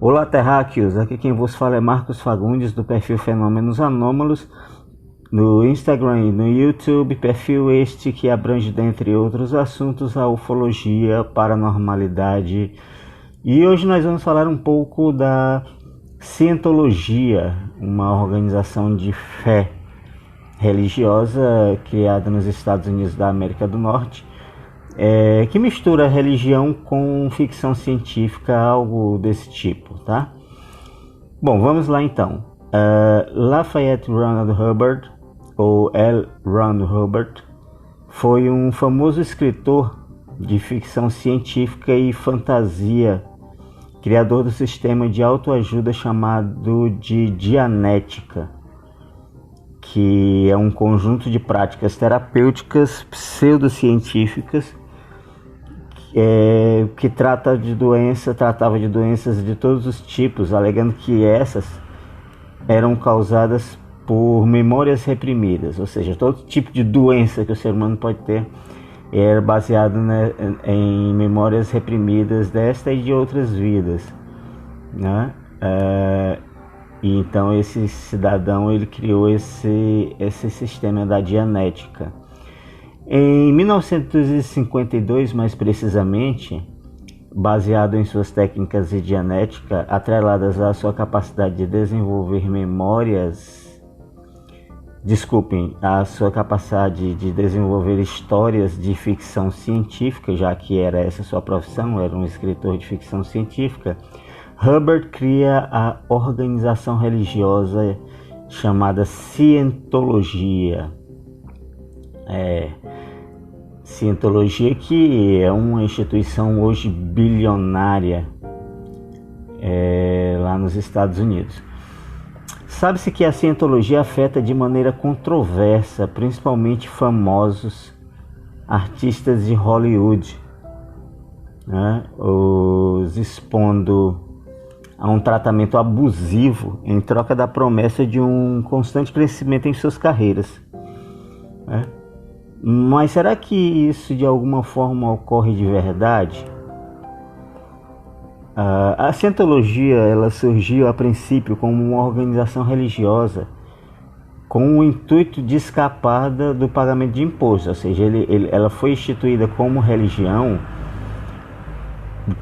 Olá, terráqueos! Aqui quem vos fala é Marcos Fagundes, do perfil Fenômenos Anômalos, no Instagram e no YouTube, perfil este que abrange, dentre outros assuntos, a ufologia, paranormalidade. E hoje nós vamos falar um pouco da Cientologia, uma organização de fé religiosa criada nos Estados Unidos da América do Norte, que mistura religião com ficção científica, algo desse tipo, tá? Bom, vamos lá então. Lafayette Ronald Hubbard, ou L. Ron Hubbard, foi um famoso escritor de ficção científica e fantasia, criador do sistema de autoajuda chamado de Dianética, que é um conjunto de práticas terapêuticas pseudocientíficas que tratava de doenças de todos os tipos, alegando que essas eram causadas por memórias reprimidas, ou seja, todo tipo de doença que o ser humano pode ter era baseado em memórias reprimidas desta e de outras vidas, né? E então esse cidadão ele criou esse sistema da Dianética. Em 1952, mais precisamente, baseado em suas técnicas de Dianética, atreladas à sua capacidade de desenvolver à sua capacidade de desenvolver histórias de ficção científica, já que era essa sua profissão, era um escritor de ficção científica, Hubbard cria a organização religiosa chamada Cientologia. Cientologia, que é uma instituição hoje bilionária lá nos Estados Unidos. Sabe-se que a Cientologia afeta de maneira controversa, principalmente famosos artistas de Hollywood, né? Os expondo a um tratamento abusivo em troca da promessa de um constante crescimento em suas carreiras, né? Mas será que isso de alguma forma ocorre de verdade? A Cientologia ela surgiu a princípio como uma organização religiosa com o intuito de escapar do pagamento de impostos, ou seja, ela foi instituída como religião,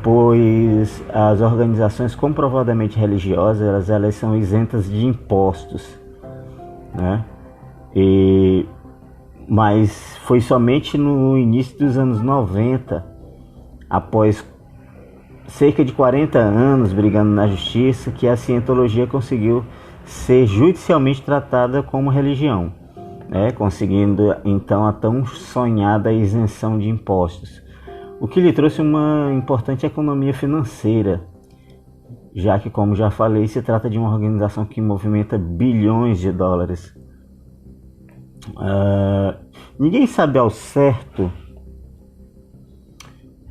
pois as organizações comprovadamente religiosas elas são isentas de impostos, né? Mas foi somente no início dos anos 90, após cerca de 40 anos brigando na justiça, que a Cientologia conseguiu ser judicialmente tratada como religião, né? Conseguindo então a tão sonhada isenção de impostos, o que lhe trouxe uma importante economia financeira, já que, como já falei, se trata de uma organização que movimenta bilhões de dólares. Ninguém sabe ao certo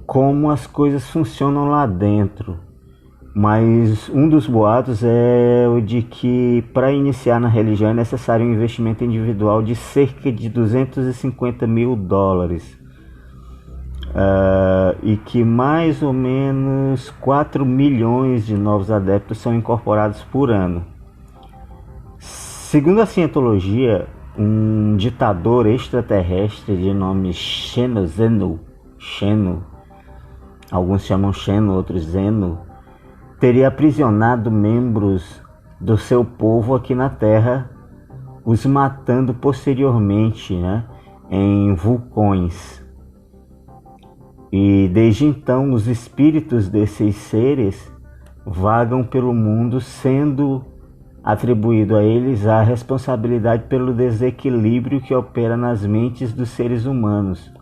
como as coisas funcionam lá dentro, mas um dos boatos é o de que para iniciar na religião é necessário um investimento individual de cerca de 250 mil dólares, e que mais ou menos 4 milhões de novos adeptos são incorporados por ano. Segundo a Cientologia, um ditador extraterrestre de nome Xeno, alguns chamam Xeno, outros Zeno, teria aprisionado membros do seu povo aqui na Terra, os matando posteriormente, né, em vulcões. E desde então os espíritos desses seres vagam pelo mundo, sendo atribuído a eles a responsabilidade pelo desequilíbrio que opera nas mentes dos seres humanos,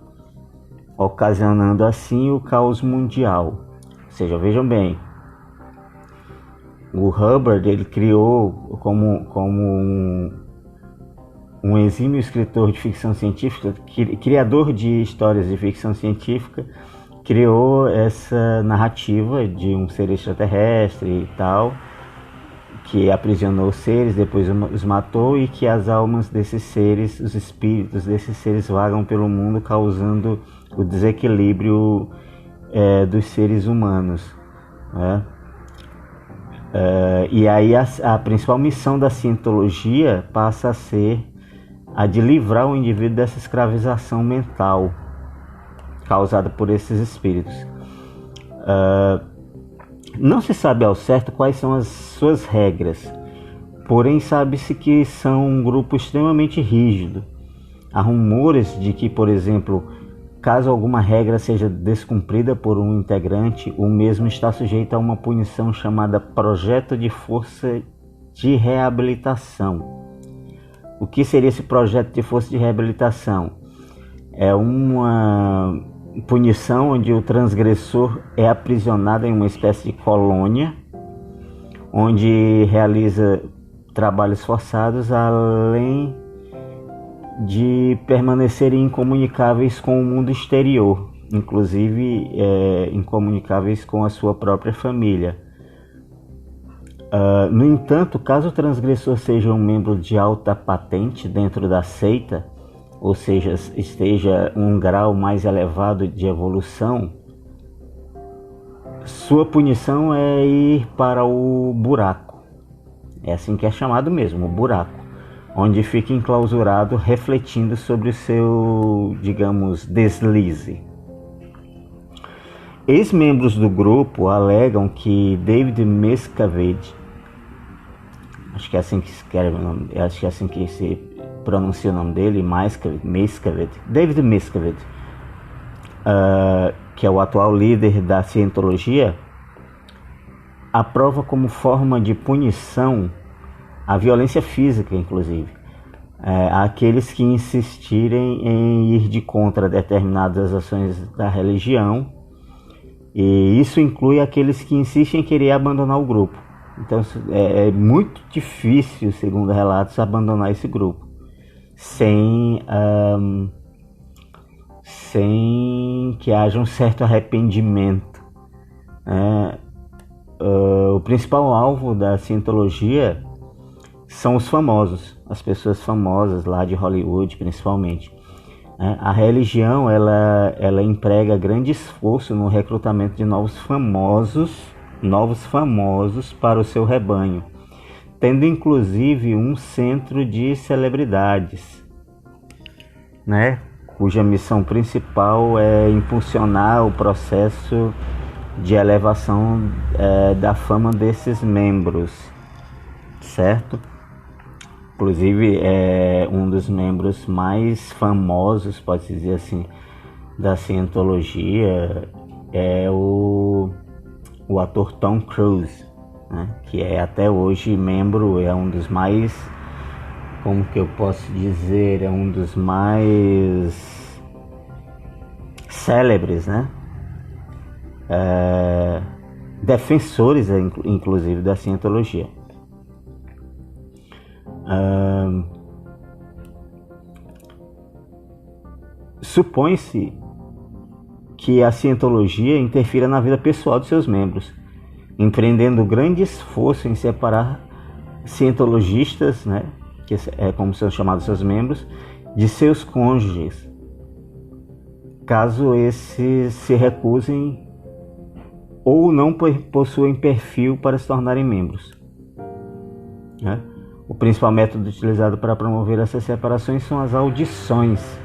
ocasionando assim o caos mundial. Ou seja, vejam bem, o Hubbard ele criou como um exímio escritor de ficção científica, criador de histórias de ficção científica, criou essa narrativa de um ser extraterrestre e tal, que aprisionou os seres, depois os matou, e que as almas desses seres, os espíritos desses seres vagam pelo mundo, causando o desequilíbrio dos seres humanos, né? E aí a principal missão da cientologia passa a ser a de livrar o indivíduo dessa escravização mental causada por esses espíritos. Não se sabe ao certo quais são as suas regras, porém sabe-se que são um grupo extremamente rígido. Há rumores de que, por exemplo, caso alguma regra seja descumprida por um integrante, o mesmo está sujeito a uma punição chamada Projeto de Força de Reabilitação. O que seria esse projeto de força de reabilitação? É uma punição onde o transgressor é aprisionado em uma espécie de colônia, onde realiza trabalhos forçados, além de permanecerem incomunicáveis com o mundo exterior, inclusive incomunicáveis com a sua própria família. No entanto, caso o transgressor seja um membro de alta patente dentro da seita, ou seja, esteja um grau mais elevado de evolução, sua punição é ir para o buraco. É assim que é chamado mesmo, o buraco, onde fica enclausurado refletindo sobre o seu, digamos, deslize. Ex-membros do grupo alegam que David Miscavige, acho que é assim que se escreve o nome, acho que é assim que se pronuncia o nome dele, David Miscavige, que é o atual líder da cientologia, aprova como forma de punição a violência física, inclusive, àqueles que insistirem em ir de contra determinadas ações da religião, e isso inclui aqueles que insistem em querer abandonar o grupo. Então é muito difícil, segundo relatos, abandonar esse grupo sem que haja um certo arrependimento. O principal alvo da cientologia são os famosos, as pessoas famosas lá de Hollywood, principalmente. A religião ela emprega grande esforço no recrutamento de novos famosos para o seu rebanho, tendo inclusive um centro de celebridades, cuja missão principal é impulsionar o processo de elevação da fama desses membros, certo? Inclusive, um dos membros mais famosos, pode-se dizer assim, da cientologia é o ator Tom Cruise, que é até hoje membro, é um dos mais, como que eu posso dizer, é um dos mais célebres, defensores, inclusive, da cientologia. Supõe-se que a cientologia interfira na vida pessoal de seus membros, empreendendo grande esforço em separar cientologistas, que é como são chamados seus membros, de seus cônjuges, caso esses se recusem ou não possuem perfil para se tornarem membros. O principal método utilizado para promover essas separações são as audições.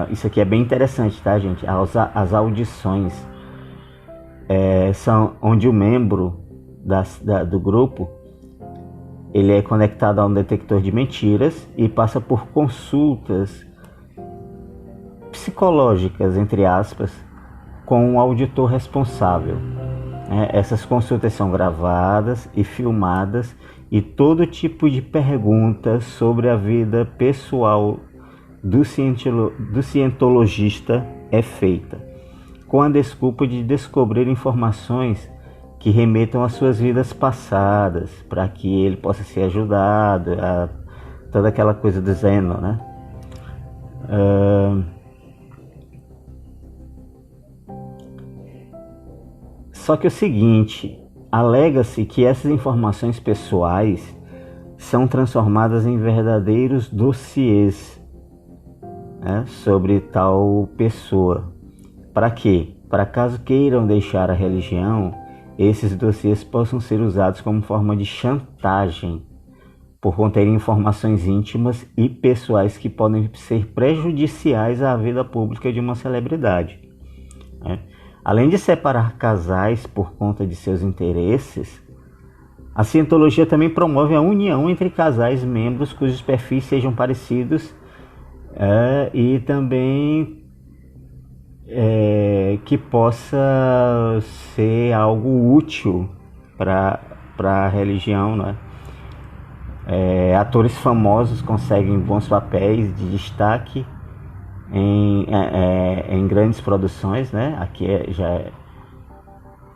Isso aqui é bem interessante, tá, gente? As audições são onde o membro do grupo ele é conectado a um detector de mentiras e passa por consultas psicológicas, entre aspas, com um auditor responsável. Essas consultas são gravadas e filmadas e todo tipo de perguntas sobre a vida pessoal do cientologista é feita, com a desculpa de descobrir informações que remetam às suas vidas passadas, para que ele possa ser ajudado, a toda aquela coisa do Zeno, Só que é o seguinte, alega-se que essas informações pessoais são transformadas em verdadeiros dossiês sobre tal pessoa. Para quê? Para caso queiram deixar a religião, esses dossiês possam ser usados como forma de chantagem, por conterem informações íntimas e pessoais que podem ser prejudiciais à vida pública de uma celebridade, né? Além de separar casais por conta de seus interesses, a cientologia também promove a união entre casais membros cujos perfis sejam parecidos, e também que possa ser algo útil para a religião, né? Atores famosos conseguem bons papéis de destaque em grandes produções, né? Aqui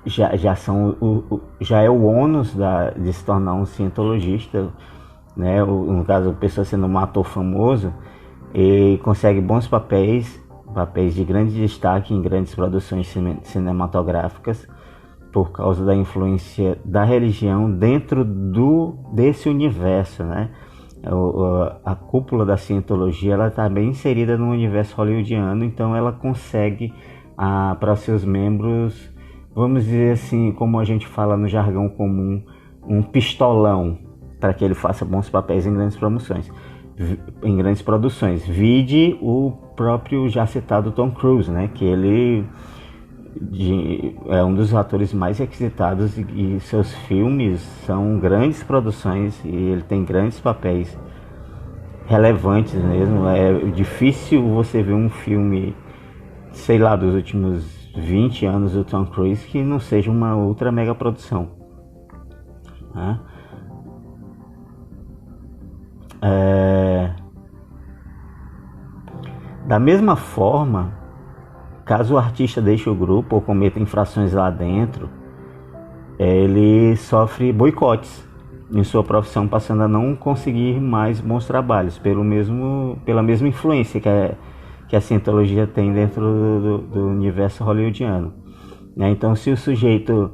já é o ônus de se tornar um cientologista, né? No caso, a pessoa sendo um ator famoso, e consegue bons papéis de grande destaque em grandes produções cinematográficas por causa da influência da religião dentro desse universo, né? A cúpula da cientologia, ela está bem inserida no universo hollywoodiano, então ela consegue para seus membros, vamos dizer assim, como a gente fala no jargão comum, um pistolão para que ele faça bons papéis em grandes produções. Vide o próprio já citado Tom Cruise, né? Que ele é um dos atores mais requisitados e seus filmes são grandes produções e ele tem grandes papéis relevantes mesmo. É difícil você ver um filme, sei lá, dos últimos 20 anos do Tom Cruise que não seja uma ultra mega produção, né? Da mesma forma, caso o artista deixe o grupo ou cometa infrações lá dentro, ele sofre boicotes em sua profissão, passando a não conseguir mais bons trabalhos pela mesma influência que a cientologia tem dentro do universo hollywoodiano, né? Então, se o sujeito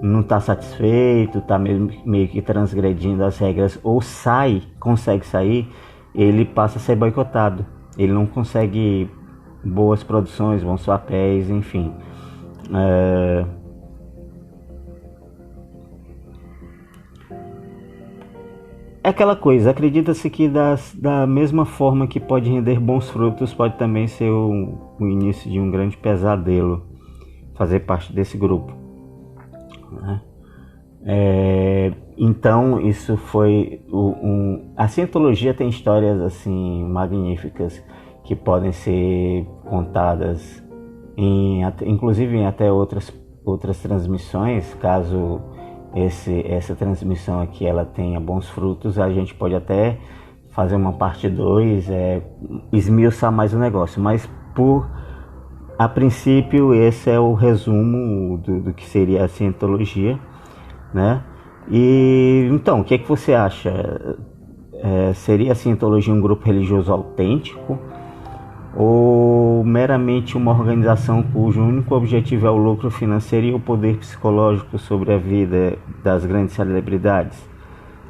não está satisfeito, está meio que transgredindo as regras ou consegue sair, ele passa a ser boicotado. Ele não consegue boas produções, bons papéis, enfim. É aquela coisa, acredita-se que da mesma forma que pode render bons frutos, pode também ser o início de um grande pesadelo fazer parte desse grupo, né? Então isso foi a cientologia tem histórias assim magníficas que podem ser contadas inclusive em até outras transmissões. Caso essa transmissão aqui ela tenha bons frutos, a gente pode até fazer uma parte 2, esmiuçar mais o negócio, mas a princípio esse é o resumo do que seria a cientologia, né? E então, o que você acha? Seria a cientologia um grupo religioso autêntico ou meramente uma organização cujo único objetivo é o lucro financeiro e o poder psicológico sobre a vida das grandes celebridades,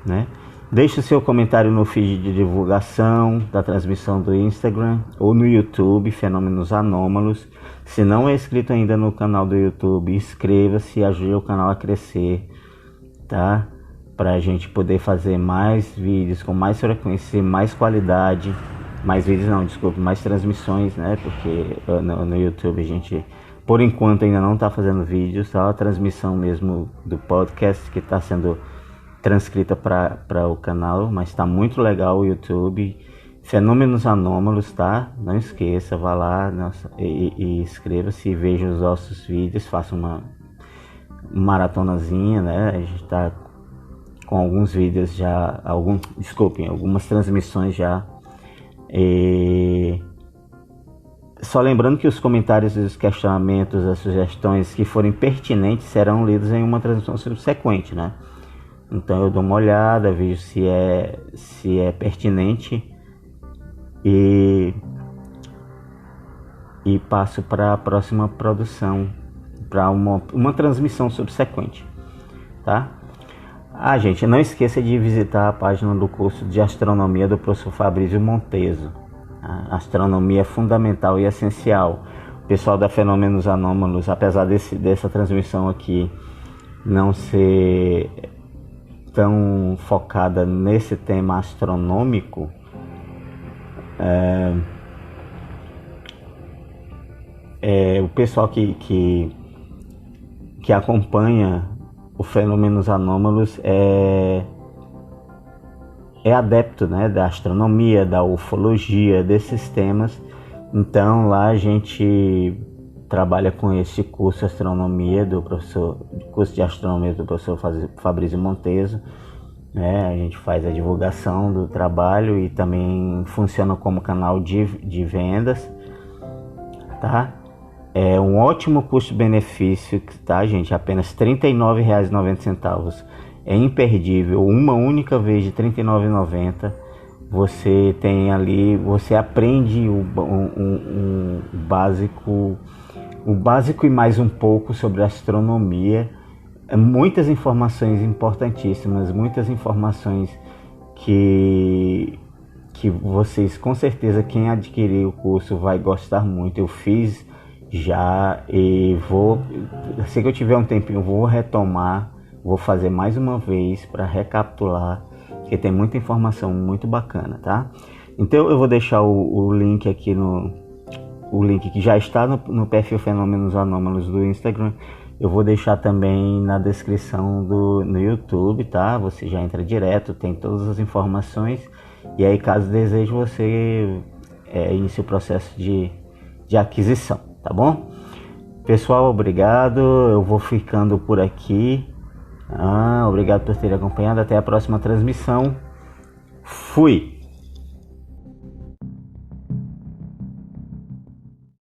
né? Deixe o seu comentário no feed de divulgação da transmissão do Instagram ou no YouTube, Fenômenos Anômalos. Se não é inscrito ainda no canal do YouTube, inscreva-se e ajude o canal a crescer, tá? Para a gente poder fazer mais vídeos com mais frequência, mais qualidade. Mais transmissões, né? Porque no YouTube a gente, por enquanto, ainda não está fazendo vídeos, só a transmissão mesmo do podcast que está sendo transcrita para o canal, mas está muito legal o YouTube. Fenômenos Anômalos, tá? Não esqueça, vá lá e inscreva-se e veja os nossos vídeos, faça uma maratonazinha, né? A gente está com alguns vídeos já, algumas transmissões já. Só lembrando que os comentários, os questionamentos, as sugestões que forem pertinentes serão lidos em uma transmissão subsequente, né? Então eu dou uma olhada, vejo se é pertinente e passo para a próxima produção, para uma transmissão subsequente, tá? Gente, não esqueça de visitar a página do curso de astronomia do professor Fabrício Monteso. A astronomia é fundamental e essencial. O pessoal da Fenômenos Anômalos, apesar dessa transmissão aqui não ser tão focada nesse tema astronômico, o pessoal que acompanha o Fenômenos Anômalos é adepto, né, da astronomia, da ufologia, desses temas. Então lá a gente trabalha com esse curso de astronomia curso de astronomia do professor Fabrício Monteso, né? A gente faz a divulgação do trabalho e também funciona como canal de vendas, tá? É um ótimo custo-benefício, tá, gente? Apenas R$ 39,90. É imperdível, uma única vez de R$ 39,90. Você tem ali, você aprende o básico e mais um pouco sobre astronomia. Muitas informações importantíssimas, muitas informações que vocês, com certeza, quem adquirir o curso vai gostar muito. Eu fiz já e assim que eu tiver um tempinho, vou retomar, vou fazer mais uma vez para recapitular, porque tem muita informação muito bacana, tá? Então eu vou deixar o link aqui o link que já está no perfil Fenômenos Anômalos do Instagram. Eu vou deixar também na descrição no YouTube, tá? Você já entra direto, tem todas as informações. E aí, caso deseje, você inicie o processo de aquisição, tá bom? Pessoal, obrigado. Eu vou ficando por aqui. Obrigado por ter acompanhado. Até a próxima transmissão. Fui!